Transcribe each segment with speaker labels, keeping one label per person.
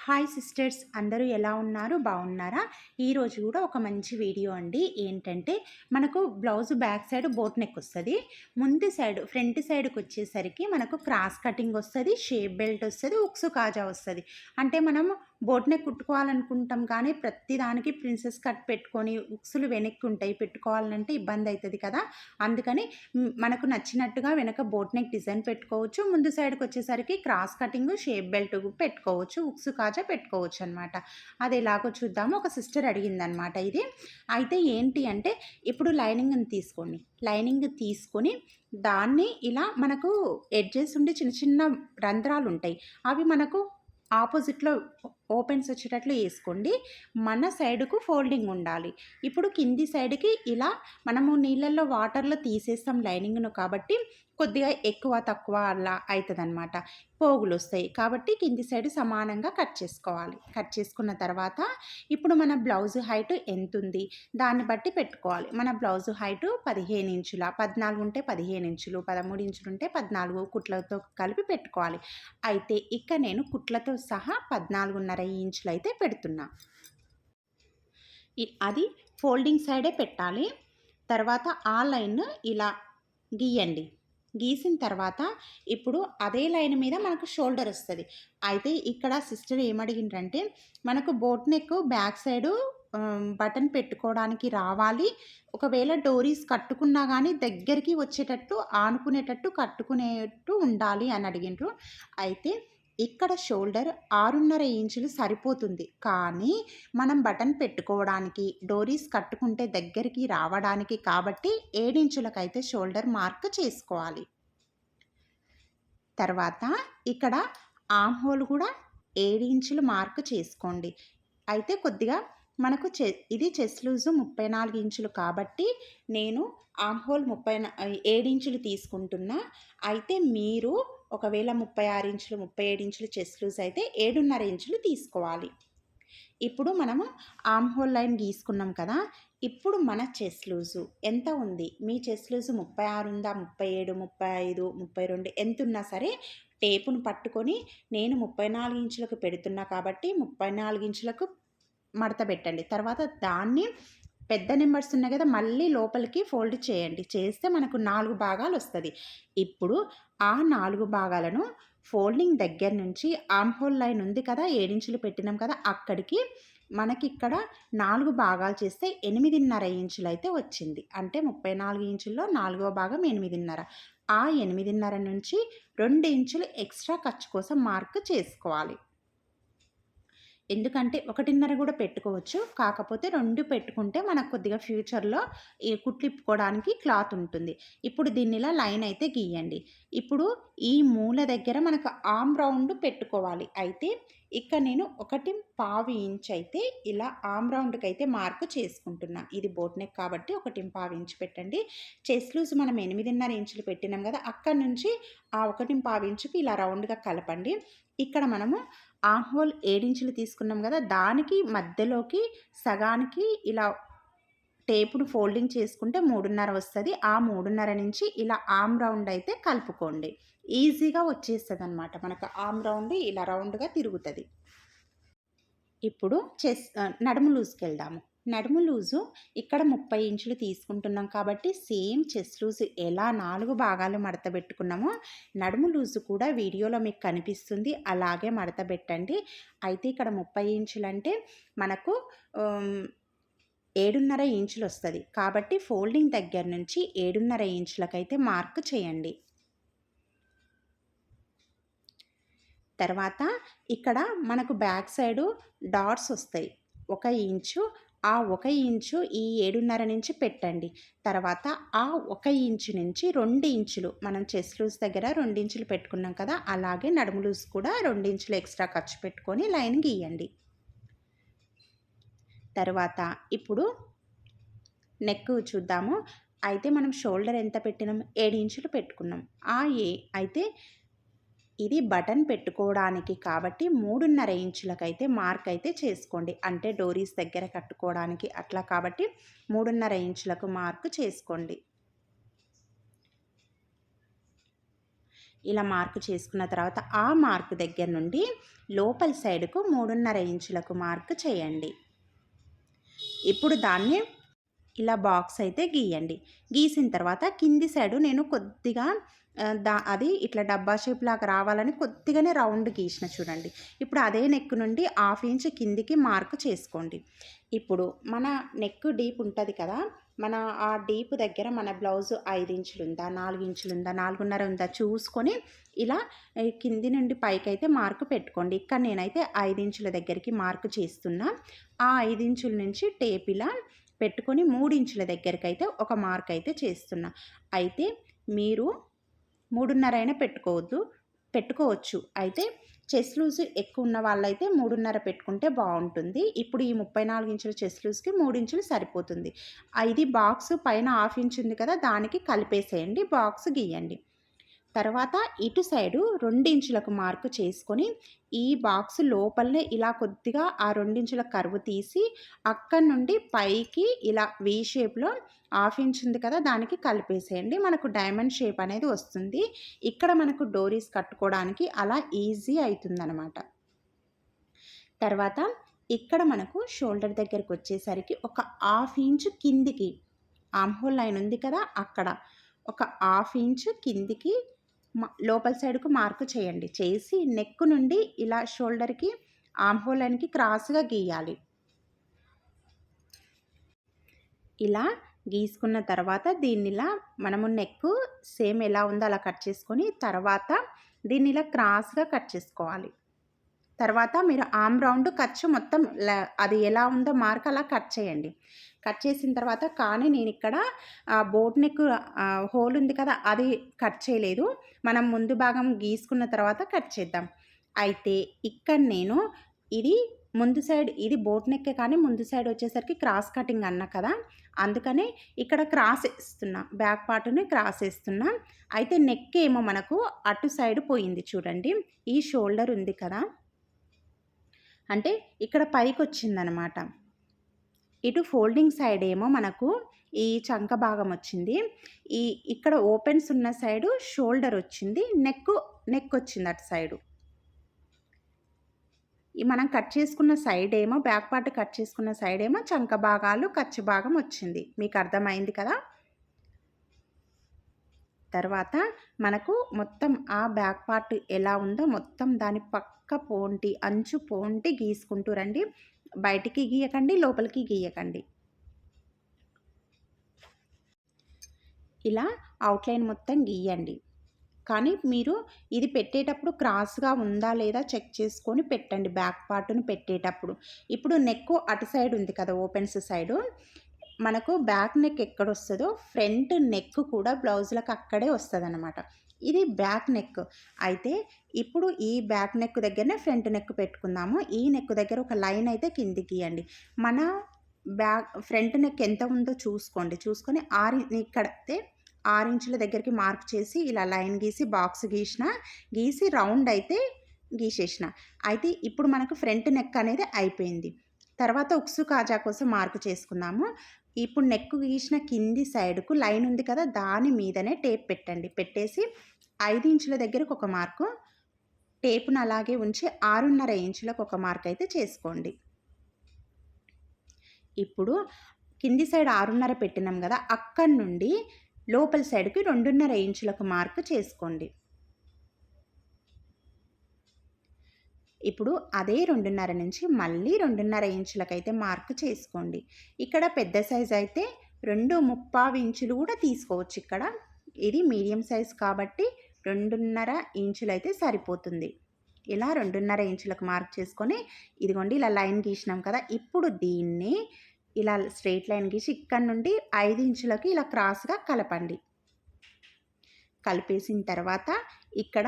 Speaker 1: Hi sisters, అందరూ ఎలా ఉన్నారు? బాగున్నారా? ఈరోజు కూడా ఒక మంచి వీడియో అండి. ఏంటంటే మనకు blouse back side boat neck వస్తుంది. ముందు సైడ్ ఫ్రంట్ సైడ్కి వచ్చేసరికి మనకు క్రాస్ కటింగ్ వస్తుంది, షేప్ బెల్ట్ వస్తుంది, ఉక్సు కాజా వస్తుంది. అంటే మనం బోట్ నెక్ కుట్టుకోవాలనుకుంటాం కానీ ప్రతి దానికి ప్రిన్సెస్ కట్ పెట్టుకొని ఉక్సులు వెనక్కి ఉంటాయి, పెట్టుకోవాలంటే ఇబ్బంది అవుతుంది కదా. అందుకని మనకు నచ్చినట్టుగా వెనక బోట్ నెక్ డిజైన్ పెట్టుకోవచ్చు. ముందు సైడ్కి వచ్చేసరికి క్రాస్ కటింగ్, షేప్ బెల్ట్ పెట్టుకోవచ్చు, ఉక్సు కాజా పెట్టుకోవచ్చు అనమాట. అది ఎలాగో చూద్దాము. ఒక సిస్టర్ అడిగిందనమాట ఇది. అయితే ఏంటి అంటే ఇప్పుడు లైనింగ్ని తీసుకోండి. లైనింగ్ తీసుకొని దాన్ని ఇలా మనకు ఎడ్జెస్ ఉండి చిన్న చిన్న రంధ్రాలు ఉంటాయి, అవి మనకు ఆపోజిట్లో ఓపెన్స్ వచ్చేటట్లు వేసుకోండి. మన సైడుకు ఫోల్డింగ్ ఉండాలి. ఇప్పుడు కింది సైడ్కి ఇలా మనము నీళ్ళల్లో వాటర్లో తీసేస్తాం లైనింగ్ను, కాబట్టి కొద్దిగా ఎక్కువ తక్కువ అలా అవుతుంది అనమాట, పోగులు వస్తాయి. కాబట్టి కింది సైడ్ సమానంగా కట్ చేసుకోవాలి. కట్ చేసుకున్న తర్వాత ఇప్పుడు మన బ్లౌజ్ హైట్ ఎంత ఉంది దాన్ని బట్టి పెట్టుకోవాలి. మన బ్లౌజ్ హైటు 15 ఇంచుల, 14 ఉంటే 15 ఇంచులు, 13 ఇంచులు ఉంటే 14 కుట్లతో కలిపి పెట్టుకోవాలి. అయితే ఇక్కడ నేను కుట్లతో సహా 14.5 ఇంచులు అయితే పెడుతున్నా. అది ఫోల్డింగ్ సైడే పెట్టాలి. తర్వాత ఆ లైన్ ఇలా గీయండి. గీసిన తర్వాత ఇప్పుడు అదే లైన్ మీద మనకు షోల్డర్ వస్తుంది. అయితే ఇక్కడ సిస్టర్ ఏమడిగిండ్రంటే మనకు boat neck back side button పెట్టుకోవడానికి రావాలి, ఒకవేళ డోరీస్ కట్టుకున్నా కానీ దగ్గరికి వచ్చేటట్టు ఆనుకునేటట్టు కట్టుకునేట్టు ఉండాలి అని అడిగిండ్రు. అయితే ఇక్కడ షోల్డర్ 6.5 ఇంచులు సరిపోతుంది, కానీ మనం బటన్ పెట్టుకోవడానికి డోరీస్ కట్టుకుంటే దగ్గరికి రావడానికి కాబట్టి 7 ఇంచులకైతే షోల్డర్ మార్క్ చేసుకోవాలి. తర్వాత ఇక్కడ ఆమ్ హోల్ కూడా 7 ఇంచులు మార్క్ చేసుకోండి. అయితే కొద్దిగా మనకు ఇది చెస్ట్ లూజు 34 ఇంచులు కాబట్టి నేను ఆమ్ హోల్ 7 ఇంచులు తీసుకుంటున్నా. అయితే మీరు ఒకవేళ 36 ఇంచులు 37 ఇంచులు చెస్ట్ లూజ్ అయితే 7.5 ఇంచులు తీసుకోవాలి. ఇప్పుడు మనము ఆమ్ హోల్ లైన్ గీసుకున్నాం కదా. ఇప్పుడు మన చెస్ట్ లూజు ఎంత ఉంది? మీ చెస్ట్ లూజు 36 ఉందా, 37, 35, 32 ఎంత ఉన్నా సరే టేపును పట్టుకొని నేను 34 ఇంచులకు పెడుతున్నా కాబట్టి 34 ఇంచులకు మడత పెట్టండి. తర్వాత దాన్ని పెద్ద నెంబర్స్ ఉన్నాయి కదా, మళ్ళీ లోపలికి ఫోల్డ్ చేయండి. చేస్తే మనకు 4 భాగాలు వస్తుంది. ఇప్పుడు ఆ 4 భాగాలను ఫోల్డింగ్ దగ్గర నుంచి ఆమ్ హోల్ లైన్ ఉంది కదా, 7 ఇంచులు పెట్టినాం కదా, అక్కడికి మనకి ఇక్కడ 4 భాగాలు చేస్తే 8.5 ఇంచులు అయితే వచ్చింది. అంటే 34 ఇంచుల్లో 4వ భాగం 8.5. ఆ 8.5 నుంచి 2 ఇంచులు ఎక్స్ట్రా ఖర్చు కోసం మార్క్ చేసుకోవాలి. ఎందుకంటే 1.5 కూడా పెట్టుకోవచ్చు, కాకపోతే 2 పెట్టుకుంటే మనకు కొద్దిగా ఫ్యూచర్లో ఈ కుట్లిప్పుకోవడానికి క్లాత్ ఉంటుంది. ఇప్పుడు దీన్ని ఇలా లైన్ అయితే గీయండి. ఇప్పుడు ఈ మూల దగ్గర మనకు ఆమ్ రౌండ్ పెట్టుకోవాలి. అయితే ఇక్కడ నేను 1.5 ఇంచ్ అయితే ఇలా ఆమ్ రౌండ్కి అయితే మార్క్ చేసుకుంటున్నా. ఇది బోట్ నెక్ కాబట్టి 1.5 ఇంచ్ పెట్టండి. చెస్ట్ లూజ్ మనం 8.5 ఇంచులు పెట్టినాం కదా, అక్కడ నుంచి ఆ 1.5 ఇంచుకి ఇలా రౌండ్గా కలపండి. ఇక్కడ మనము ఆమ్ హోల్ 7 ఇంచులు తీసుకున్నాం కదా, దానికి మధ్యలోకి సగానికి ఇలా టేపును ఫోల్డింగ్ చేసుకుంటే 3.5 వస్తుంది. ఆ 3.5 నుంచి ఇలా ఆమ్ రౌండ్ అయితే కలుపుకోండి. ఈజీగా వచ్చేస్తుంది అనమాట. మనకు ఆమ్ రౌండ్ ఇలా రౌండ్గా తిరుగుతుంది. ఇప్పుడు నడుము లూజ్కి వెళ్దాము. నడుము లూజు ఇక్కడ 30 ఇంచులు తీసుకుంటున్నాం కాబట్టి సేమ్ చెస్ట్ లూజ్ ఎలా 4 భాగాలు మడత పెట్టుకున్నామో నడుము లూజు కూడా వీడియోలో మీకు కనిపిస్తుంది, అలాగే మడత పెట్టండి. అయితే ఇక్కడ 30 ఇంచులు అంటే మనకు 7.5 ఇంచులు వస్తుంది. కాబట్టి ఫోల్డింగ్ దగ్గర నుంచి 7.5 ఇంచులకైతే మార్క్ చేయండి. తర్వాత ఇక్కడ మనకు బ్యాక్ సైడు డాట్స్ వస్తాయి 1 ఇంచు. ఆ 1 ఇంచు ఈ 7.5 నుంచి పెట్టండి. తర్వాత ఆ 1 ఇంచు నుంచి 2 ఇంచులు మనం చెస్ట్ లూజ్ దగ్గర 2 ఇంచులు పెట్టుకున్నాం కదా, అలాగే నడుము లూజ్ కూడా 2 ఇంచులు ఎక్స్ట్రా ఖర్చు పెట్టుకొని లైన్ గీయండి. తర్వాత ఇప్పుడు నెక్ చూద్దాము. అయితే మనం షోల్డర్ ఎంత పెట్టినాం? 7 ఇంచులు పెట్టుకున్నాం. అయితే ఇది బటన్ పెట్టుకోవడానికి కాబట్టి 3.5 ఇంచులకైతే మార్క్ అయితే చేసుకోండి. అంటే డోరీస్ దగ్గర కట్టుకోవడానికి అట్లా కాబట్టి 3.5 ఇంచులకు మార్క్ చేసుకోండి. ఇలా మార్కు చేసుకున్న తర్వాత ఆ మార్క్ దగ్గర నుండి లోపల సైడ్కు 3.5 ఇంచులకు మార్క్ చేయండి. ఇప్పుడు దాన్ని ఇలా బాక్స్ అయితే గీయండి. గీసిన తర్వాత కింది సైడు నేను కొద్దిగా అది ఇట్లా డబ్బా షేప్ లాగా రావాలని కొద్దిగానే రౌండ్ గీసిన చూడండి. ఇప్పుడు అదే నెక్ నుండి 1/2 ఇంచ్ కిందికి మార్క్ చేసుకోండి. ఇప్పుడు మన నెక్ డీప్ ఉంటుంది కదా, మన ఆ డీప్ దగ్గర మన బ్లౌజ్ 5 ఇంచులుందా, 4 ఇంచులుందా, 4.5 ఉందా చూసుకొని ఇలా కింది నుండి పైకైతే మార్కు పెట్టుకోండి. ఇక్కడ నేనైతే 5 ఇంచుల దగ్గరికి మార్కు చేస్తున్నా. ఆ 5 ఇంచుల నుంచి టేప్ ఇలా పెట్టుకొని 3 ఇంచుల దగ్గరకైతే ఒక మార్క్ అయితే చేస్తున్నా. అయితే మీరు 3.5 అయినా పెట్టుకోవచ్చు. అయితే చెస్ట్ లూజ్ ఎక్కువ ఉన్న వాళ్ళైతే 3.5 పెట్టుకుంటే బాగుంటుంది. ఇప్పుడు ఈ 34 ఇంచుల చెస్ట్ లూజ్కి 3 ఇంచులు సరిపోతుంది. ఇది బాక్స్ పైన 1/2 ఇంచ్ ఉంది కదా, దానికి కలిపేసేయండి, బాక్స్ గీయండి. తర్వాత ఇటు సైడు 2 ఇంచులకు మార్కు చేసుకొని ఈ బాక్స్ లోపలనే ఇలా కొద్దిగా ఆ 2 ఇంచుల కర్వ్ తీసి అక్కడి నుండి పైకి ఇలా వీ షేప్లో 1/2 ఇంచ్ ఉంది కదా, దానికి కలిపేసేయండి. మనకు డైమండ్ షేప్ అనేది వస్తుంది. ఇక్కడ మనకు డోరీస్ కట్టుకోవడానికి అలా ఈజీ అవుతుందన్నమాట. తర్వాత ఇక్కడ మనకు షోల్డర్ దగ్గరకు వచ్చేసరికి ఒక 1/2 ఇంచ్ కిందికి ఆర్మ్ హోల్ లైన్ ఉంది కదా, అక్కడ ఒక 1/2 ఇంచ్ కిందికి లోపల సైడ్కు మార్కు చేయండి. చేసి నెక్ నుండి ఇలా షోల్డర్కి ఆర్మ్ హోల్ లైన్కి క్రాస్గా గీయాలి. ఇలా గీసుకున్న తర్వాత దీన్ని ఇలా మనము నెక్ సేమ్ ఎలా ఉందో అలా కట్ చేసుకొని తర్వాత దీన్ని ఇలా క్రాస్గా కట్ చేసుకోవాలి. తర్వాత మీరు ఆర్మ్ రౌండ్ ఖర్చు మొత్తం అది ఎలా ఉందో మార్క్ అలా కట్ చేయండి. కట్ చేసిన తర్వాత కానీ నేను ఇక్కడ బోట్ నెక్ హోల్ ఉంది కదా, అది కట్ చేయలేదు. మనం ముందు భాగం గీసుకున్న తర్వాత కట్ చేద్దాం. అయితే ఇక్కడ నేను ఇది ముందు సైడ్ ఇది బోట్ నెక్కే కానీ ముందు సైడ్ వచ్చేసరికి క్రాస్ కటింగ్ అన్నా కదా, అందుకనే ఇక్కడ క్రాస్ వేస్తున్నా, బ్యాక్ పార్ట్ని క్రాస్ వేస్తున్నా. అయితే నెక్ ఏమో మనకు అటు సైడ్ పోయింది చూడండి. ఈ షోల్డర్ ఉంది కదా, అంటే ఇక్కడ పైకి వచ్చిందనమాట. ఇటు ఫోల్డింగ్ సైడ్ ఏమో మనకు ఈ చంక భాగం వచ్చింది. ఇక్కడ ఓపెన్స్ ఉన్న సైడు షోల్డర్ వచ్చింది, నెక్ వచ్చింది అటు సైడు. మనం కట్ చేసుకున్న సైడ్ ఏమో బ్యాక్ పార్ట్ కట్ చేసుకున్న సైడ్ ఏమో చంక భాగాలు ఖర్చు భాగం వచ్చింది. మీకు అర్థమైంది కదా. తర్వాత మనకు మొత్తం ఆ బ్యాక్ పార్ట్ ఎలా ఉందో మొత్తం దాని పక్క పోంటి అంచు పోంటి గీసుకుంటూ రండి. బయటికి గీయకండి, లోపలికి గీయకండి. ఇలా అవుట్లైన్ మొత్తం గీయండి. కానీ మీరు ఇది పెట్టేటప్పుడు క్రాస్గా ఉందా లేదా చెక్ చేసుకొని పెట్టండి బ్యాక్ పార్ట్ను పెట్టేటప్పుడు. ఇప్పుడు నెక్ అటు సైడ్ ఉంది కదా, ఓపెన్స్ సైడు, మనకు బ్యాక్ నెక్ ఎక్కడొస్తుందో ఫ్రంట్ నెక్ కూడా బ్లౌజులకు అక్కడే వస్తుందన్నమాట. ఇది బ్యాక్ నెక్. అయితే ఇప్పుడు ఈ బ్యాక్ నెక్ దగ్గరనే ఫ్రంట్ నెక్ పెట్టుకుందాము. ఈ నెక్ దగ్గర ఒక లైన్ అయితే కిందికి గీయండి. మన ఫ్రంట్ నెక్ ఎంత ఉందో చూసుకొని ఇక్కడైతే 6 ఇంచుల దగ్గరికి మార్క్ చేసి ఇలా లైన్ బాక్స్ గీసి రౌండ్ అయితే గీసేసిన. అయితే ఇప్పుడు మనకు ఫ్రంట్ నెక్ అనేది అయిపోయింది. తర్వాత ఉక్సు కాజా కోసం మార్కు చేసుకుందాము. ఇప్పుడు నెక్ గీసిన కింది సైడ్కు లైన్ ఉంది కదా, దాని మీదనే టేప్ పెట్టండి. పెట్టేసి 5 ఇంచుల దగ్గరకు ఒక మార్కు, టేపును అలాగే ఉంచి 6.5 ఇంచులకు ఒక మార్క్ అయితే చేసుకోండి. ఇప్పుడు కింది సైడ్ 6.5 పెట్టినాం కదా, అక్కడి నుండి లోపల సైడ్కి 2.5 ఇంచులకు మార్క్ చేసుకోండి. ఇప్పుడు అదే 2.5 నుంచి మళ్ళీ 2.5 ఇంచులకైతే మార్క్ చేసుకోండి. ఇక్కడ పెద్ద సైజ్ అయితే 2.75 ఇంచులు కూడా తీసుకోవచ్చు. ఇక్కడ ఇది మీడియం సైజ్ కాబట్టి 2.5 ఇంచులు అయితే సరిపోతుంది. ఇలా 2.5 ఇంచులకు మార్క్ చేసుకొని ఇదిగోండి ఇలా లైన్ గీసినాం కదా, ఇప్పుడు దీన్ని ఇలా స్ట్రెయిట్ లైన్ గీసి ఇక్కడ నుండి 5 ఇంచులకి ఇలా క్రాస్గా కలపండి. కలిపేసిన తర్వాత ఇక్కడ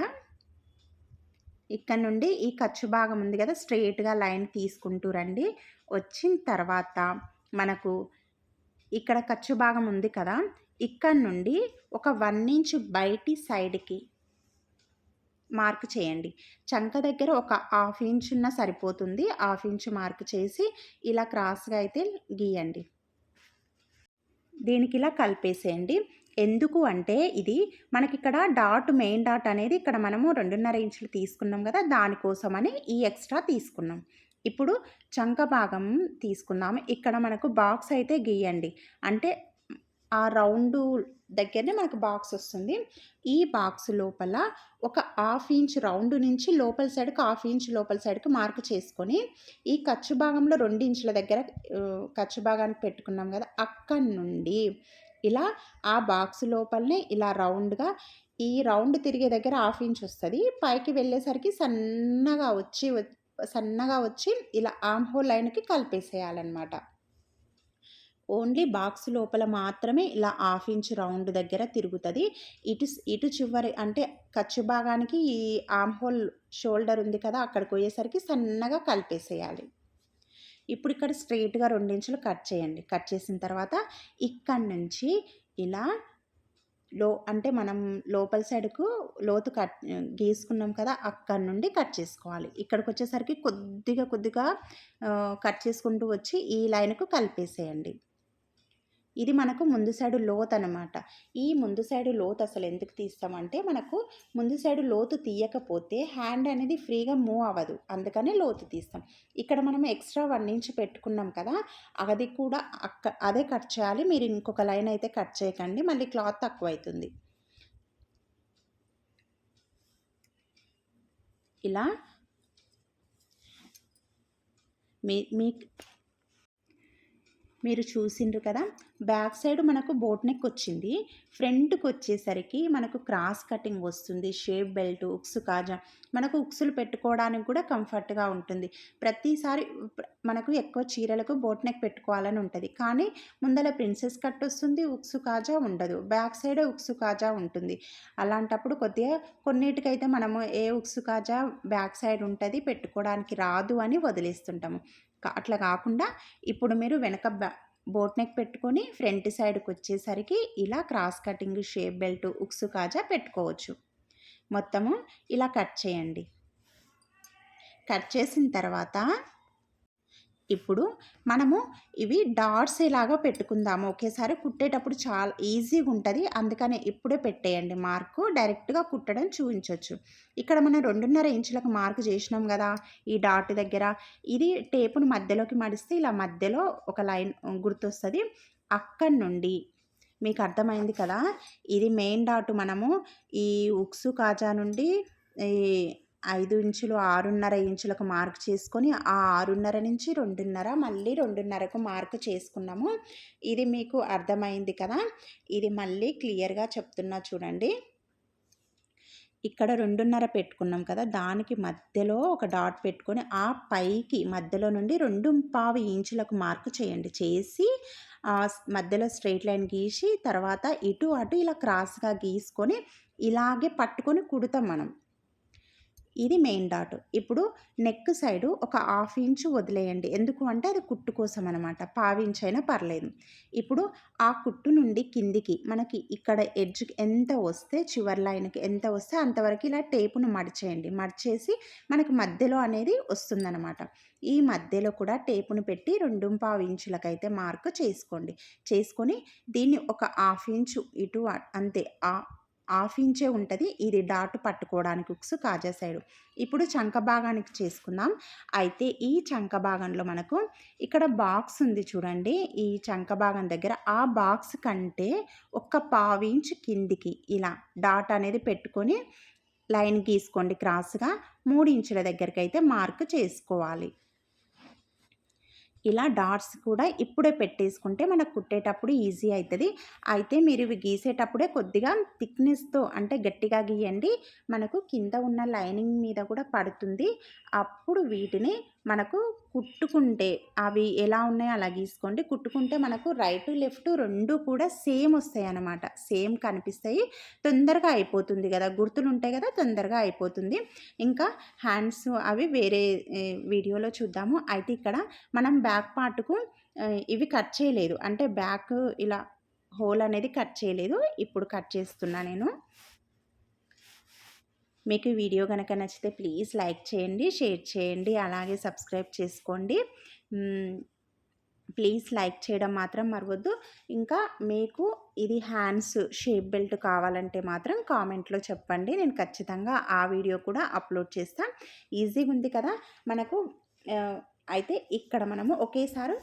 Speaker 1: నుండి ఈ ఖర్చు భాగం ఉంది కదా, స్ట్రెయిట్గా లైన్ తీసుకుంటూ రండి. వచ్చిన తర్వాత మనకు ఇక్కడ ఖర్చు భాగం ఉంది కదా, ఇక్కడ నుండి ఒక 1 ఇంచ్ బయటి సైడ్కి మార్క్ చేయండి. చంక దగ్గర ఒక 1/2 ఇంచ్ ఉన్న సరిపోతుంది. 1/2 ఇంచ్ మార్క్ చేసి ఇలా క్రాస్గా అయితే గీయండి. దీనికి ఇలా కలిపేసేయండి. ఎందుకు అంటే ఇది మనకిక్కడ మెయిన్ డాట్ అనేది ఇక్కడ మనము 2.5 ఇంచులు తీసుకున్నాం కదా, దానికోసమని ఈ ఎక్స్ట్రా తీసుకున్నాం. ఇప్పుడు చంక భాగం తీసుకుందాం. ఇక్కడ మనకు బాక్స్ అయితే గీయండి. అంటే ఆ రౌండు దగ్గరనే మనకు బాక్స్ వస్తుంది. ఈ బాక్స్ లోపల ఒక 1/2 ఇంచ్ రౌండ్ నుంచి లోపల సైడ్కి 1/2 ఇంచ్ లోపల సైడ్కి మార్క్ చేసుకొని, ఈ ఖర్చు భాగంలో 2 ఇంచుల దగ్గర ఖర్చు భాగానికి పెట్టుకున్నాం కదా, అక్కడి నుండి ఇలా ఆ బాక్స్ లోపలనే ఇలా రౌండ్గా ఈ రౌండ్ తిరిగే దగ్గర 1/2 ఇంచ్ వస్తుంది. పైకి వెళ్ళేసరికి సన్నగా వచ్చి ఇలా ఆర్మ్ హోల్ లైన్కి కలిపేసేయాలన్నమాట. ఓన్లీ బాక్స్ లోపల మాత్రమే ఇలా 1/2 ఇంచ్ రౌండ్ దగ్గర తిరుగుతుంది. ఇటు చివరి అంటే ఖర్చు భాగానికి ఈ ఆర్మ్ హోల్ షోల్డర్ ఉంది కదా, అక్కడికి పోయేసరికి సన్నగా కలిపేసేయాలి. ఇప్పుడు ఇక్కడ స్ట్రెయిట్గా 2 ఇంచులు కట్ చేయండి. కట్ చేసిన తర్వాత ఇక్కడి నుంచి ఇలా అంటే మనం లోపల సైడ్కు లోతు గీసుకున్నాం కదా, అక్కడి నుండి కట్ చేసుకోవాలి. ఇక్కడికి వచ్చేసరికి కొద్దిగా కట్ చేసుకుంటూ వచ్చి ఈ లైన్కు కలిపేసేయండి. ఇది మనకు ముందు సైడు లోతు అనమాట. ఈ ముందు సైడు లోతు అసలు ఎందుకు తీస్తామంటే, మనకు ముందు సైడు లోతు తీయకపోతే హ్యాండ్ అనేది ఫ్రీగా మూవ్ అవ్వదు. అందుకని లోతు తీస్తాం. ఇక్కడ మనం ఎక్స్ట్రా 1 ఇంచ్ పెట్టుకున్నాం కదా, అది కూడా అదే కట్ చేయాలి. మీరు ఇంకొక లైన్ అయితే కట్ చేయకండి, మళ్ళీ క్లాత్ తక్కువ అవుతుంది. ఇలా మీరు చూసిండ్రు కదా, బ్యాక్ సైడ్ మనకు బోట్ నెక్ వచ్చింది. ఫ్రంట్కి వచ్చేసరికి మనకు క్రాస్ కటింగ్ వస్తుంది. షేప్ బెల్ట్, ఉక్స్ కాజా, మనకు ఉక్సులు పెట్టుకోవడానికి కూడా కంఫర్ట్గా ఉంటుంది. ప్రతిసారి మనకు ఎక్కువ చీరలకు బోట్ నెక్ పెట్టుకోవాలని ఉంటుంది, కానీ ముందర ప్రిన్సెస్ కట్ వస్తుంది, ఉక్సు కాజా ఉండదు. బ్యాక్ సైడ్ ఉక్సు కాజా ఉంటుంది. అలాంటప్పుడు కొన్నిటికైతే మనము ఏ ఉక్సు కాజా బ్యాక్ సైడ్ ఉంటుంది, పెట్టుకోవడానికి రాదు అని వదిలేస్తుంటాము. అట్లా కాకుండా ఇప్పుడు మీరు వెనక బోట్ నెక్ పెట్టుకొని ఫ్రంట్ సైడ్కి వచ్చేసరికి ఇలా క్రాస్ కటింగ్, షేప్ బెల్ట్, ఉక్సు కాజా పెట్టుకోవచ్చు. మొత్తము ఇలా కట్ చేయండి. కట్ చేసిన తర్వాత ఇప్పుడు మనము ఇవి డాట్స్ ఎలాగో పెట్టుకుందాము. ఒకేసారి కుట్టేటప్పుడు చాలా ఈజీగా ఉంటుంది, అందుకని ఇప్పుడే పెట్టేయండి మార్కు. డైరెక్ట్గా కుట్టడం చూపించవచ్చు. ఇక్కడ మనం 2.5 ఇంచులకు మార్కు చేసినాం కదా, ఈ డాట్ దగ్గర ఇది టేపును మధ్యలోకి మడిస్తే ఇలా మధ్యలో ఒక లైన్ గుర్తొస్తుంది. అక్కడి నుండి మీకు అర్థమైంది కదా, ఇది మెయిన్ డాట్. మనము ఈ ఉక్సు కాజా నుండి ఈ 5 ఇంచులు 6.5 ఇంచులకు మార్క్ చేసుకొని ఆ 6.5 నుంచి 2.5 మళ్ళీ 2.5కు మార్క్ చేసుకున్నాము. ఇది మీకు అర్థమైంది కదా. ఇది మళ్ళీ క్లియర్గా చెప్తున్నా చూడండి. ఇక్కడ 2.5 పెట్టుకున్నాం కదా, దానికి మధ్యలో ఒక డాట్ పెట్టుకొని ఆ పైకి మధ్యలో నుండి 2.5 ఇంచులకు మార్క్ చేయండి. చేసి మధ్యలో స్ట్రైట్ లైన్ గీసి తర్వాత ఇటు అటు ఇలా క్రాస్గా గీసుకొని ఇలాగే పట్టుకొని కుడతాం మనం. ఇది మెయిన్ డాట్. ఇప్పుడు నెక్ సైడు ఒక 1/2 ఇంచు వదిలేయండి. ఎందుకు అంటే అది కుట్టు కోసం అనమాట. 1/2 ఇంచ్ అయినా పర్లేదు. ఇప్పుడు ఆ కుట్టు నుండి కిందికి మనకి ఇక్కడ ఎడ్జ్కి ఎంత వస్తే, చివరి లైన్కి ఎంత వస్తే అంతవరకు ఇలా టేపును మడిచేయండి. మడిచేసి మనకి మధ్యలో అనేది వస్తుందన్నమాట. ఈ మధ్యలో కూడా టేపును పెట్టి 2.5 ఇంచులకైతే మార్క్ చేసుకోండి. చేసుకొని దీన్ని ఒక 1/2 ఇంచు ఇటు అంతే 1/2 ఇంచే ఉంటుంది. ఇది డాట్ పట్టుకోవడానికి ఉక్సు కాజా సైడు. ఇప్పుడు చంక భాగానికి చేసుకుందాం. అయితే ఈ చంక భాగంలో మనకు ఇక్కడ బాక్స్ ఉంది చూడండి. ఈ చంక భాగం దగ్గర ఆ బాక్స్ కంటే ఒక 1/2 ఇంచ్ కిందికి ఇలా డాట్ అనేది పెట్టుకొని లైన్ గీసుకోండి క్రాస్గా. 3 ఇంచుల దగ్గరికి అయితే మార్క్ చేసుకోవాలి. ఇలా డాట్స్ కూడా ఇప్పుడే పెట్టేసుకుంటే మనకు కుట్టేటప్పుడు ఈజీ అవుతుంది. అయితే మీరు ఇవి గీసేటప్పుడే కొద్దిగా థిక్నెస్తో అంటే గట్టిగా గీయండి. మనకు కింద ఉన్న లైనింగ్ మీద కూడా పడుతుంది. అప్పుడు వీటిని మనకు కుట్టుకుంటే అవి ఎలా ఉన్నాయో అలా గీసుకోండి. కుట్టుకుంటే మనకు రైట్ లెఫ్ట్ 2 కూడా సేమ్ వస్తాయి అన్నమాట. సేమ్ కనిపిస్తాయి. తొందరగా అయిపోతుంది కదా, గుర్తులు ఉంటాయి కదా, తొందరగా అయిపోతుంది. ఇంకా హ్యాండ్స్ అవి వేరే వీడియోలో చూద్దాము. అయితే ఇక్కడ మనం బ్యాక్ పార్ట్కు ఇవి కట్ చేయలేదు, అంటే బ్యాక్ ఇలా హోల్ అనేది కట్ చేయలేదు. ఇప్పుడు కట్ చేస్తున్నా నేను. మీకు వీడియో కనుక నచ్చితే ప్లీజ్ లైక్ చేయండి, షేర్ చేయండి, అలాగే సబ్స్క్రైబ్ చేసుకోండి. ప్లీజ్ లైక్ చేయడం మాత్రం మరవద్దు. ఇంకా మీకు ఇది హ్యాండ్స్ షేప్ బెల్ట్ కావాలంటే మాత్రం కామెంట్లో చెప్పండి. నేను ఖచ్చితంగా ఆ వీడియో కూడా అప్లోడ్ చేస్తాను. ఈజీగా ఉంది కదా మనకు. అయితే ఇక్కడ మనము ఒకేసారి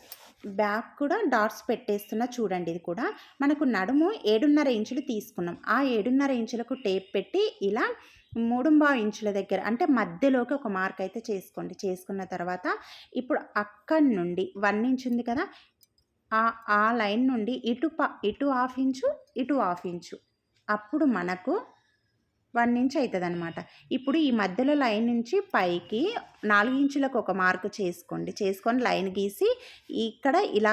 Speaker 1: బ్యాక్ కూడా డాట్స్ పెట్టేస్తున్నా చూడండి. ఇది కూడా మనకు నడుము 7.5 ఇంచులు తీసుకున్నాం. ఆ 7.5 ఇంచులకు టేప్ పెట్టి ఇలా 3.5 ఇంచుల దగ్గర అంటే మధ్యలోకి ఒక మార్క్ అయితే చేసుకోండి. చేసుకున్న తర్వాత ఇప్పుడు అక్కడి నుండి 1 ఇంచ్ ఉంది కదా, ఆ లైన్ నుండి ఇటు హాఫ్ ఇంచు, ఇటు హాఫ్ ఇంచు, అప్పుడు మనకు 1 ఇంచ్ అవుతుందన్నమాట. ఇప్పుడు ఈ మధ్యలో లైన్ నుంచి పైకి 4 ఇంచులకు ఒక మార్క్ చేసుకోండి. చేసుకొని లైన్ గీసి ఇక్కడ ఇలా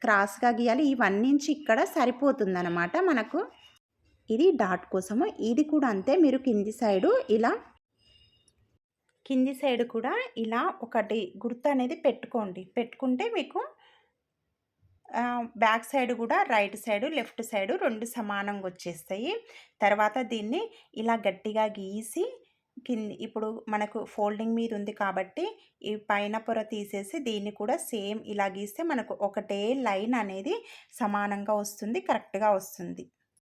Speaker 1: క్రాస్గా గీయాలి. ఈ 1 ఇంచ్ ఇక్కడ సరిపోతుందన్నమాట మనకు. ఇది డాట్ కోసము. ఇది కూడా అంతే. మీరు కింది సైడు కింది సైడ్ కూడా ఇలా ఒకటి గుర్తు అనేది పెట్టుకోండి. పెట్టుకుంటే మీకు బ్యాక్ సైడ్ కూడా రైట్ సైడు లెఫ్ట్ సైడు 2 సమానంగా వచ్చేస్తాయి. తర్వాత దీన్ని ఇలా గట్టిగా గీసి ఇప్పుడు మనకు ఫోల్డింగ్ మీద ఉంది కాబట్టి ఈ పైన పొర తీసేసి దీన్ని కూడా సేమ్ ఇలా గీస్తే మనకు ఒకటే లైన్ అనేది సమానంగా వస్తుంది, కరెక్ట్గా వస్తుంది.